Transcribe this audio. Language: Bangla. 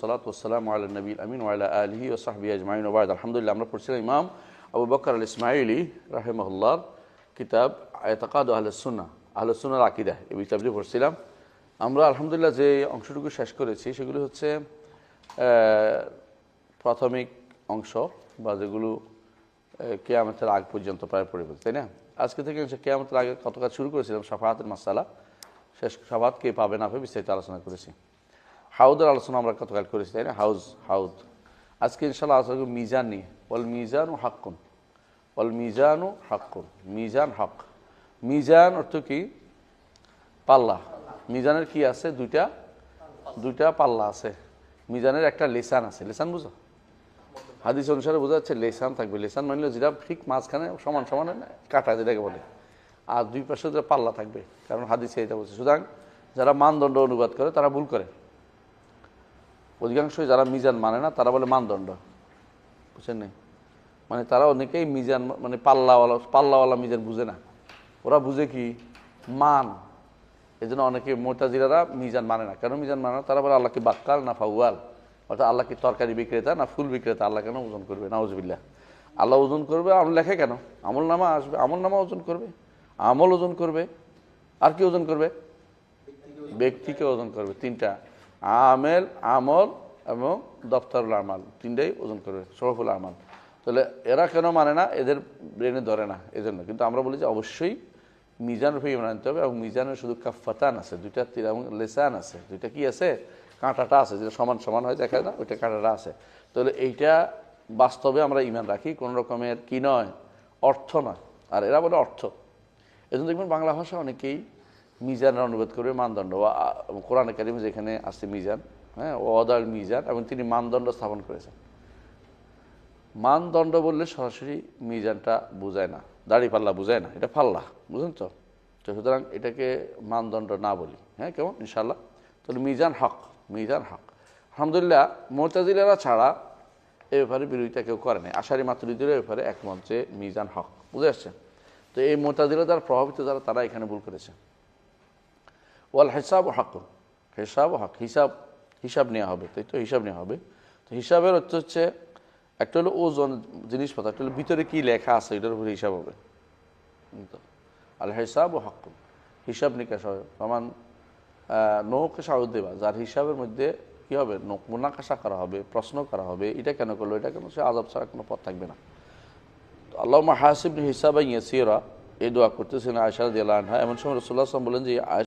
ওয়াসসালাতু ওয়াসসালামু আলা নবিয়িল আমিন ওয়া আলা আলিহি ওয়া সাহবিহি আজমাইন ওয়া বা'দ। আলহামদুলিল্লাহ, আমরা পড়ছিলাম ইমাম আবু বকর আল ইসমাইলি রাহিমাহুল্লাহর কিতাব ইতিকাদ আহলুস সুন্নাহ, আহলুস সুন্নাহর আকীদা, এই কিতাবটি পড়ছিলাম আমরা। আলহামদুলিল্লাহ, যে অংশটুকু শেষ করেছি সেগুলো হচ্ছে প্রাথমিক অংশ, বা যেগুলো কিয়ামতের আগ পর্যন্ত প্রায় পড়ে ফেলছে, তাই না? আজকে থেকে কিয়ামতের আগে কত কাজ শুরু করেছিলাম, শাফাআতের মাসালা, শেষ শাফাআত কে পাবে না পাবে বিস্তারিত আলোচনা করেছি। হাউদের আলোচনা আমরা কতকাল করেছি, তাই না? হাউদ। আজকে ইনশাআল্লাহ আলোচনা করব মিজান নিয়ে। ওয়াল মিজানু হাক্কুন, ওয়াল মিজানু হাক্কুন, মিজান হক। মিজান অর্থ কি? পাল্লা। মিজানের কি আছে? দুইটা পাল্লা আছে। মিজানের একটা লেসান আছে। লেসান বুঝো? হাদিস অনুসারে বোঝা যাচ্ছে লেসান থাকবে। লেসান মানলে যেটা ঠিক মাঝখানে সমান সমান কাটা, যেটাকে বলে, আর দুই পাশে যেটা পাল্লা থাকবে, কারণ হাদিসে এটা বলছে। সুতরাং যারা মানদণ্ড অনুবাদ করে তারা ভুল করে। অধিকাংশই যারা মিজান মানে না তারা বলে মানদণ্ড, বুঝছেন না? মানে তারা অনেকেই মিজান মানে পাল্লাওয়ালা মিজান বুঝে না, ওরা বুঝে কি মান। এই জন্য অনেকে মুতাজিলারা মিজান মানে না। কেন মিজান মানে না? তারা বলে আল্লাহ কি বাক্কাল না ফাউয়াল, অর্থাৎ আল্লাহ কি তরকারি বিক্রেতা না ফুল বিক্রেতা? আল্লাহ কেন ওজন করবে? নাউজুবিল্লাহ। আল্লাহ ওজন করবে, আমল লেখে কেন? আমল নামা আসবে, আমল নামা ওজন করবে, আমল ওজন করবে, আর কি ওজন করবে? ব্যক্তিকে ওজন করবে। তিনটা, আমল এবং দফতরুল আমাল, তিনটাই ওজন করবে, সরফুল আমাল। তাহলে এরা কেন মানে না? এদের ব্রেনে ধরে না, এজন্য। কিন্তু আমরা বলি যে অবশ্যই মিজান রূপে ইমান আনতে হবে, এবং মিজানের শুধু কাফাতান আছে, দুইটা তীর এবং লেসান আছে, দুইটা কি আছে? কাঁটাটা আছে, যেটা সমান সমান হয়, দেখা যায় না, ওইটা কাঁটাটা আছে। তাহলে এইটা বাস্তবে আমরা ইমান রাখি, কোন রকমের কি নয়, অর্থ নয়। আর এরা বলে অর্থ। এজন্য দেখবেন বাংলা ভাষা অনেকেই মিজানের অনুবাদ করবে মানদণ্ড। কোরআনে কারিমে যেখানে আছে মিজান, হ্যাঁ, ওয়াদাল মিজান, এবং তিনি মানদণ্ড স্থাপন করেছেন। মানদণ্ড বললে সরাসরি মিজানটা বোঝায় না, দাড়ি পাল্লা বোঝায় না, এটা পাল্লা, বুঝলেন তো? সুতরাং এটাকে মানদণ্ড না বলি, হ্যাঁ, কেমন? ইনশাল্লাহ। তাহলে মিজান হক, মিজান হক। আলহামদুলিল্লাহ, মুতাজিলারা ছাড়া এ ব্যাপারে বিরোধিতা কেউ করে নাই। আশারি মাতুরিদের এ ব্যাপারে একমত যে মিজান হক, বুঝে আসছে? তো এই মুতাজিলা দ্বারা প্রভাবিত যারা, তারা এখানে ভুল করেছে। ওয়াল হিসাব হাকুন, হিসাব হক, হিসাব নেওয়া হবে, তাই তো? হিসাব নেওয়া হবে। তো হিসাবের অর্থ হচ্ছে, একটা হলো ওজন জিনিসপত্র, একটা হলো ভিতরে কি লেখা আছে, এটার উপরে হিসাব হবে। আল হিসাব ও হাক্কুন, হিসাব নিকাশ হবে। সমান নৌকাশা দেবা, যার হিসাবের মধ্যে কি হবে? মুনাকাশা করা হবে, প্রশ্ন করা হবে, এটা কেন করলো, এটা কেন, সে আযাব ছাড়া কোনো পথ থাকবে না। তো আল্লাহুম্মা হাসিবনি হিসাবান ইয়াসীরা, এই দোয়া করতেছেন আয়েশা রাদিয়াল্লাহু আনহা। এমন সময় রাসূলুল্লাহ সাল্লাল্লাহু আলাইহি ওয়াসাল্লাম বলেন যে